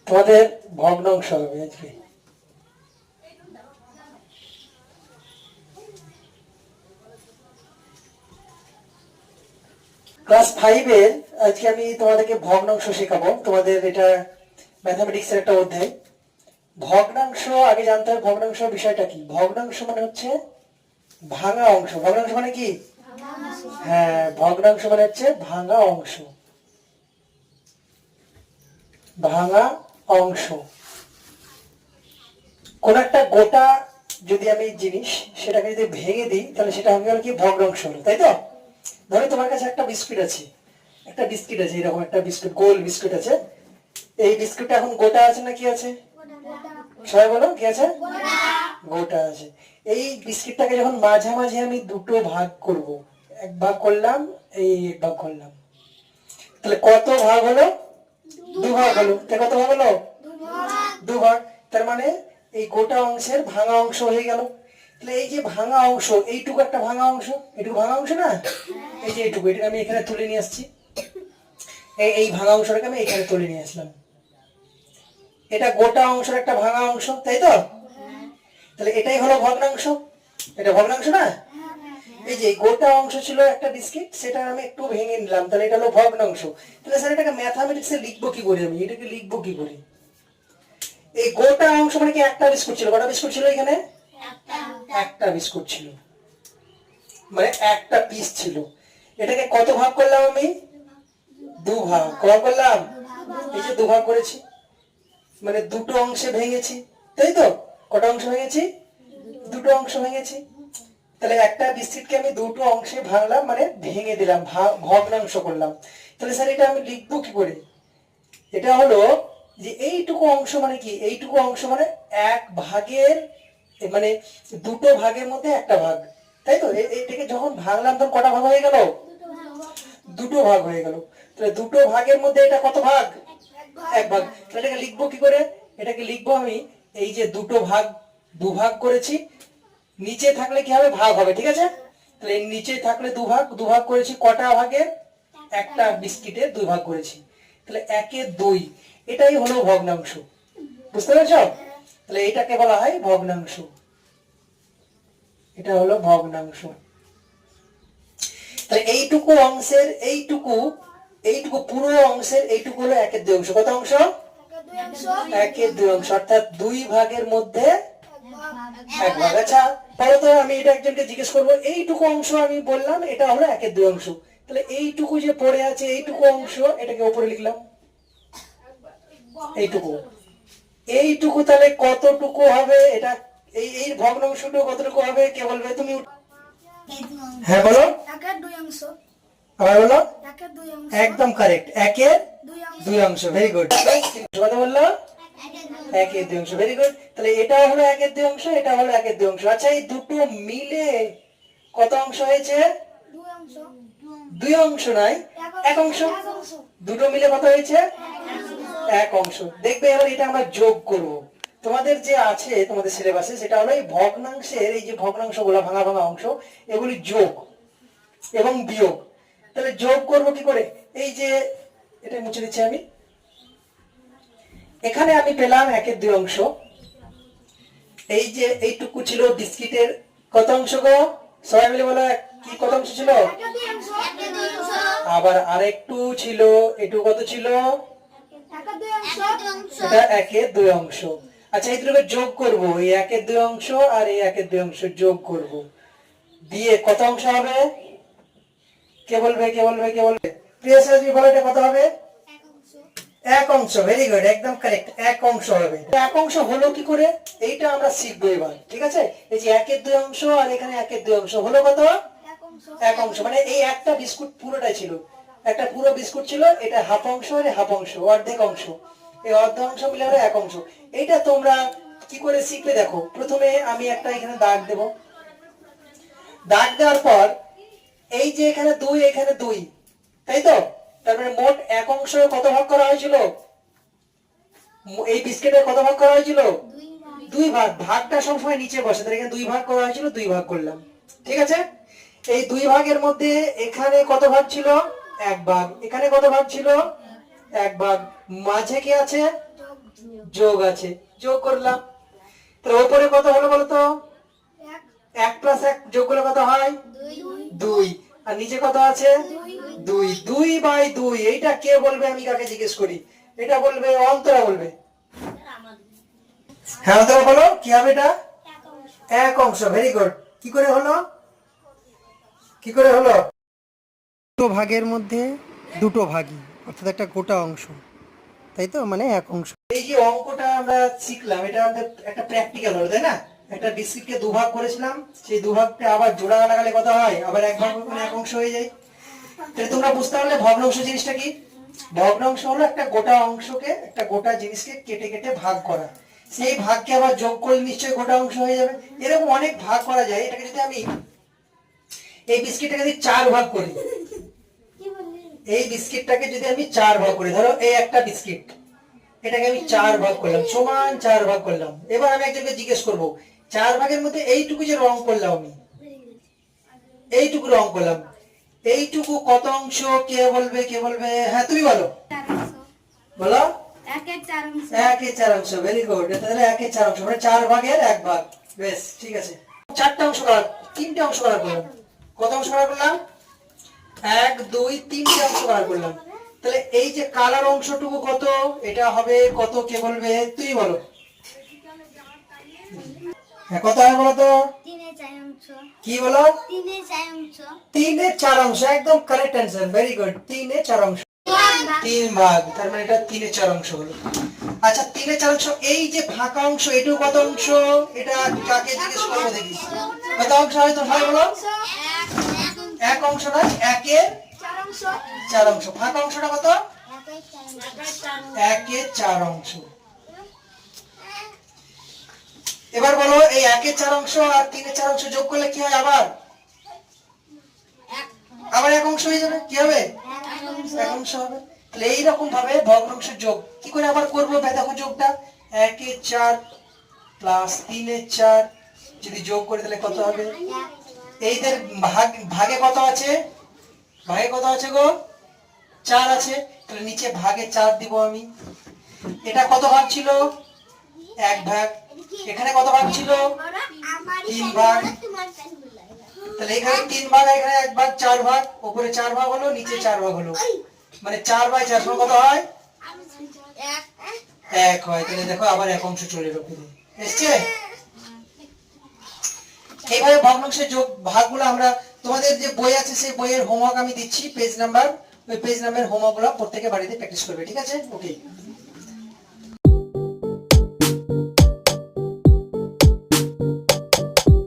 তোমাদের ভগ্নাংশ হবে আজকে। ক্লাস 5 এর আজকে আমি তোমাদেরকে ভগ্নাংশ শেখাবো। তোমাদের এটা ম্যাথামেটিক্সের একটা অধ্যায়। ভগ্নাংশ আগে জানতে হবে ভগ্নাংশ বিষয়টা কি। ভগ্নাংশ মানে হচ্ছে ভাঙা অংশ। ভগ্নাংশ মানে কি? হ্যাঁ, ভগ্নাংশ মানে হচ্ছে ভাঙা অংশ। ভাঙা অংশ কোন একটা গোটা যদি আমি জিনিস সেটাকে যদি ভেঙে দিই তাহলে সেটা হবে কি ভগ্নাংশ হলো, তাই তো? ধরো তোমার কাছে একটা বিস্কুট আছে, এরকম একটা বিস্কুট, গোল বিস্কুট আছে। এই বিস্কুটটা এখন গোটা আছে না কি আছে? সবাই বলো কি আছে? গোটা আছে। এই বিস্কিটটাকে যখন মাঝামাঝি আমি দুটো ভাগ করব, এক ভাগ করলাম, এই এক ভাগ করলাম, তাহলে কত ভাগ হলো? দু ভাগ হলো। কত ভাগ হলো? দু ভাগ। তার মানে এই গোটা অংশের ভাঙা অংশ হয়ে গেল। তাহলে এই যে ভাঙা অংশ, এইটুকু একটা ভাঙা অংশ, এইটুকু ভাঙা অংশ না? এই যে এইটুকু, এটাকে আমি এখানে তুলে নিয়ে আসছি। এই ভাঙা অংশটাকে আমি এখানে তুলে নিয়ে আসলাম। এটা গোটা অংশের একটা ভাঙা অংশ, তাই তো? তাহলে এটাই হলো ভগ্নাংশ। এটা ভগ্নাংশ না? এই যে গোটা অংশ ছিল একটা বিস্কিট, সেটা আমি একটু ভেঙে নিলাম, তাহলে এটা হলো ভগ্নাংশ। তাহলে স্যার এটাকে ম্যাথামেটিক্সে লিখবো কি করে? আমি এটাকে লিখবো কি করে? এই গোটা অংশ মানে কি একটা বিস্কুট ছিল? কটা বিস্কুট ছিল এখানে? একটা বিস্কুট ছিল, মানে একটা পিস ছিল। এটাকে কত ভাগ করলাম আমি? দু ভাগ। কত করলাম? এই যে দু ভাগ করেছি, মানে দুটো অংশে ভেঙেছি, তাই তো? কটা অংশ ভেঙেছি? দুটো অংশ ভেঙেছি। তাহলে একটা বিস্কিটকে আমি দুটো অংশে ভাঙলাম, মানে ভেঙে দিলাম, ভগ্নাংশ করলাম। তাহলে স্যার এটা আমি লিখবো কি করে? এটা হলো যে এইটুকু অংশ মানে কি? এইটুকু অংশ মানে এক ভাগের, মানে দুটো ভাগের মধ্যে একটা ভাগ, তাই তো? এটাকে যখন ভাঙলাম তখন কটা ভাগ হয়ে গেল? দুটো ভাগ হয়ে গেল। তাহলে দুটো ভাগের মধ্যে এটা কত ভাগ? এক ভাগ। তাহলে এটাকে লিখবো কি করে? এটাকে লিখবো আমি, এই যে দুটো ভাগ, দু ভাগ করেছি, নিচে থাকলে কি হবে? ভাগ হবে, ঠিক আছে? তাহলে নিচে থাকলে দু ভাগ, দু ভাগ করেছি কটা ভাগে? একটা বিস্কিটে দুই ভাগ করেছি, তাহলে একে দুই। এটাই হলো ভগ্নাংশ। বুঝতে পেরেছ? তাহলে এটাকে বলা হয় ভগ্নাংশ। এটা হলো ভগ্নাংশ। তাহলে এইটুকু অংশের এইটুকু, এইটুকু পুরো অংশের এইটুকু হলো একের দুই অংশ। কত অংশ? একের দুই অংশ, অর্থাৎ দুই ভাগের মধ্যে এক ভাগ। আচ্ছা বলো তো, আমি এটা একজনকে জিজ্ঞেস করবো, এইটুকু অংশ আমি বললাম এটা হলো একের দুই অংশ, তাহলে এইটুকু যে পড়ে আছে এইটুকু অংশ, এটাকে উপরে লিখলাম এইটুকু। এইটুকু তাহলে কতটুকু হবে? এটা এই এই ভগ্নাংশটুকু কতটুকু হবে? কে বলবে? তুমি। হ্যাঁ বলো। আবার বলো। একদম কারেক্ট, একের দুই অংশ। Very good. কথা বললো একের দুই অংশ, ভেরি গুড। তাহলে এটা হলো একের দুই অংশ, এটা হলো একের দুই অংশ। আচ্ছা এই দুটো মিলে কত অংশ হয়েছে? দুই অংশ নয়, এক অংশ। দুটো মিলে কত হয়েছে? এক অংশ। দেখবে এবার এটা আমরা যোগ করব। তোমাদের যে আছে তোমাদের সিলেবাসে, সেটা হলো এই ভগ্নাংশের, এই যে ভগ্নাংশগুলো ভাঙা ভাঙা অংশ, এগুলি যোগ এবং বিয়োগ। তাহলে যোগ করব কি করে? এই যে এটা মুছে দিচ্ছি আমি। এখানে আমি পেলাম একের দুই অংশ। এই যে এইটুকু ছিল বিস্কিটের কত অংশ গো? সবাই মিলে বলো, কি কত অংশ ছিল? আবার আরেকটু ছিল, এটুকু কত ছিল? এটা একের দুই অংশ। আচ্ছা এই দুটোকে যোগ করব, এই একের দুই অংশ আর এই একের দুই অংশ যোগ করব, দিয়ে কত অংশ হবে? কে বলবে? কে বলবে? কে বলবে? প্রিয় সাজি বলো, এটা কত হবে? এক অংশ। ভেরি গুড, একদম কারেক্ট, এক অংশ হবে। এক অংশ হলো কি করে এইটা আমরা শিখবো এবার, ঠিক আছে? এই যে একের দুই অংশ আর এখানে একের দুই অংশ হলো কত? এক অংশ। মানে এই একটা বিস্কুট পুরোটাই ছিল, একটা পুরো বিস্কুট ছিল, এটা হাফ অংশ আর হাফ অংশ, অর্ধেক অংশ, এই অর্ধেক অংশ মিলে হলো এক অংশ। এইটা তোমরা কি করে শিখবে দেখো। প্রথমে আমি একটা এখানে দাগ দেব, দাগ দেওয়ার পর এই যে এখানে দুই, এখানে দুই, তাই তো? তারপরে মোট এক অংশ কত ভাগ করা হয়েছিল? এই বিস্কিটের কত ভাগ করা হয়েছিল? দুই ভাগ। ভাগটা সবসময় নিচে বসে, তাহলে এখানে দুই ভাগ করা হয়েছিল, দুই ভাগ করলাম, ঠিক আছে? এই দুই ভাগের মধ্যে এখানে কত ভাগ ছিল? এক ভাগ। এখানে কত ভাগ ছিল? এক ভাগ। মাঝে কি আছে? যোগ আছে, যোগ করলাম। তাহলে উপরে কত হলো বলো তো? 1 প্লাস 1 যোগ করলে কত হয়? 2। আর নিচে কত আছে? 2। 2/2 এইটা কে বলবে? আমি কাকে জিজ্ঞেস করি? এটা বলবে অন্তরা বলবে। হ্যাঁ অন্তরা বলো কি হবে এটা? 1 অংশ। Very good. কি করে হলো? কি করে হলো? দুটো ভাগের মধ্যে দুটো ভাগই, অর্থাৎ একটা গোটা অংশ, তাই তো, মানে 1 অংশ। এই যে অঙ্কটা আমরা শিখলাম এটা আমাদের একটা প্র্যাকটিক্যাল হলো, তাই না? একটা বিস্কিটকে দুভাগ করেছিলাম, সেই দুভাগকে আবার জোড়া লাগালে কত হয়? আবার এক ভাগ মানে 1 অংশ হয়ে যায়। তাহলে তোমরা বুঝতে পারলে ভগ্নাংশ জিনিসটা কি? ভগ্নাংশ হলো একটা গোটা অংশকে, একটা গোটা জিনিসকে কেটে কেটে ভাগ করা। সেই ভাগকে আবার যোগ করলে নিশ্চয়ই গোটা অংশ হয়ে যাবে। এরকম অনেক ভাগ করা যায়। এটাকে যদি আমি এই বিস্কিটটাকে যদি 4 ভাগ করি, এই বিস্কিটটাকে যদি আমি 4 ভাগ করি, ধরো এই একটা বিস্কিট, এটাকে আমি 4 ভাগ করলাম, সমান 4 ভাগ করলাম। এবার আমি একজনকে জিজ্ঞেস করব, 4 ভাগের মধ্যে এইটুকু যে রং করলাম আমি, এইটুকু রং করলাম, এইটুকু কত অংশ? কে বলবে? কে বলবে? হ্যাঁ তুমি বলো, বলো। 1/4 অংশ। Very good. তাহলে 1/4 অংশ মানে 4 ভাগের 1 ভাগ। বেশ, ঠিক আছে। 4টা অংশ করা, 3টে অংশ করা করলাম। কত অংশ করা করলাম? 1 2 3টে অংশ করা করলাম। তাহলে এই যে কালার অংশটুকু কত? এটা হবে কত? কে বলবে? তুমি বলো। হ্যাঁ কত হয় বলো তো? 3/4 অংশ। কি বলো? 3/4 অংশ। 3/4 অংশ। একদম কারেক্ট অ্যান্সার। Very good. 3/4 অংশ। 3 ভাগ, তার মানে এটা 3/4 অংশ হলো। আচ্ছা 3/4 অংশ। এই যে ফাঁকা অংশ, এটাও কত অংশ? এটা কাকে জিজ্ঞেস করবো দেখি? কত অংশ হয় তো সবাই বলো? 1 অংশ নয়, 1/4 অংশ। ফাঁকা অংশটা কত? 1/4 অংশ। এবার বলো এই 1/4 অংশ আর 3/4 অংশ যোগ করলে কি হয়? আবার 1 অংশ হয়ে যাবে। কি হবে? 1 অংশ হবে। তাহলে এইরকম ভাবে ভগ্নাংশের যোগ কি করে আবার করবো? দেখো যোগটা 1/4 প্লাস 3/4 যদি যোগ করি তাহলে কত হবে? এইদের ভাগে কত আছে? ভাগে কত আছে গো? 4 আছে। তাহলে নিচে ভাগে 4 দিব আমি। এটা কত ভাগ ছিল? 1 ভাগ। এখানে কত ভাগ ছিল? 3 ভাগ। তাহলে এখানে 3 ভাগ, এখানে 1 ভাগ, 4 ভাগ। উপরে 4 ভাগ হলো, নিচে 4 ভাগ হলো, মানে 4/4 সমান কত হয়? 1 হয়। তাহলে দেখো আবার 1 অংশ চলে এলো। এসছে? এইভাবে ভগ্নাংশের যোগ ভাগগুলো আমরা, তোমাদের যে বই আছে সেই বইয়ের হোমওয়ার্ক আমি দিচ্ছি, পেজ নাম্বার, ওই পেজ নাম্বারের হোমওয়ার্কগুলো প্রত্যেকে বাড়িতে প্র্যাকটিস করবে। ঠিক আছে? ওকে।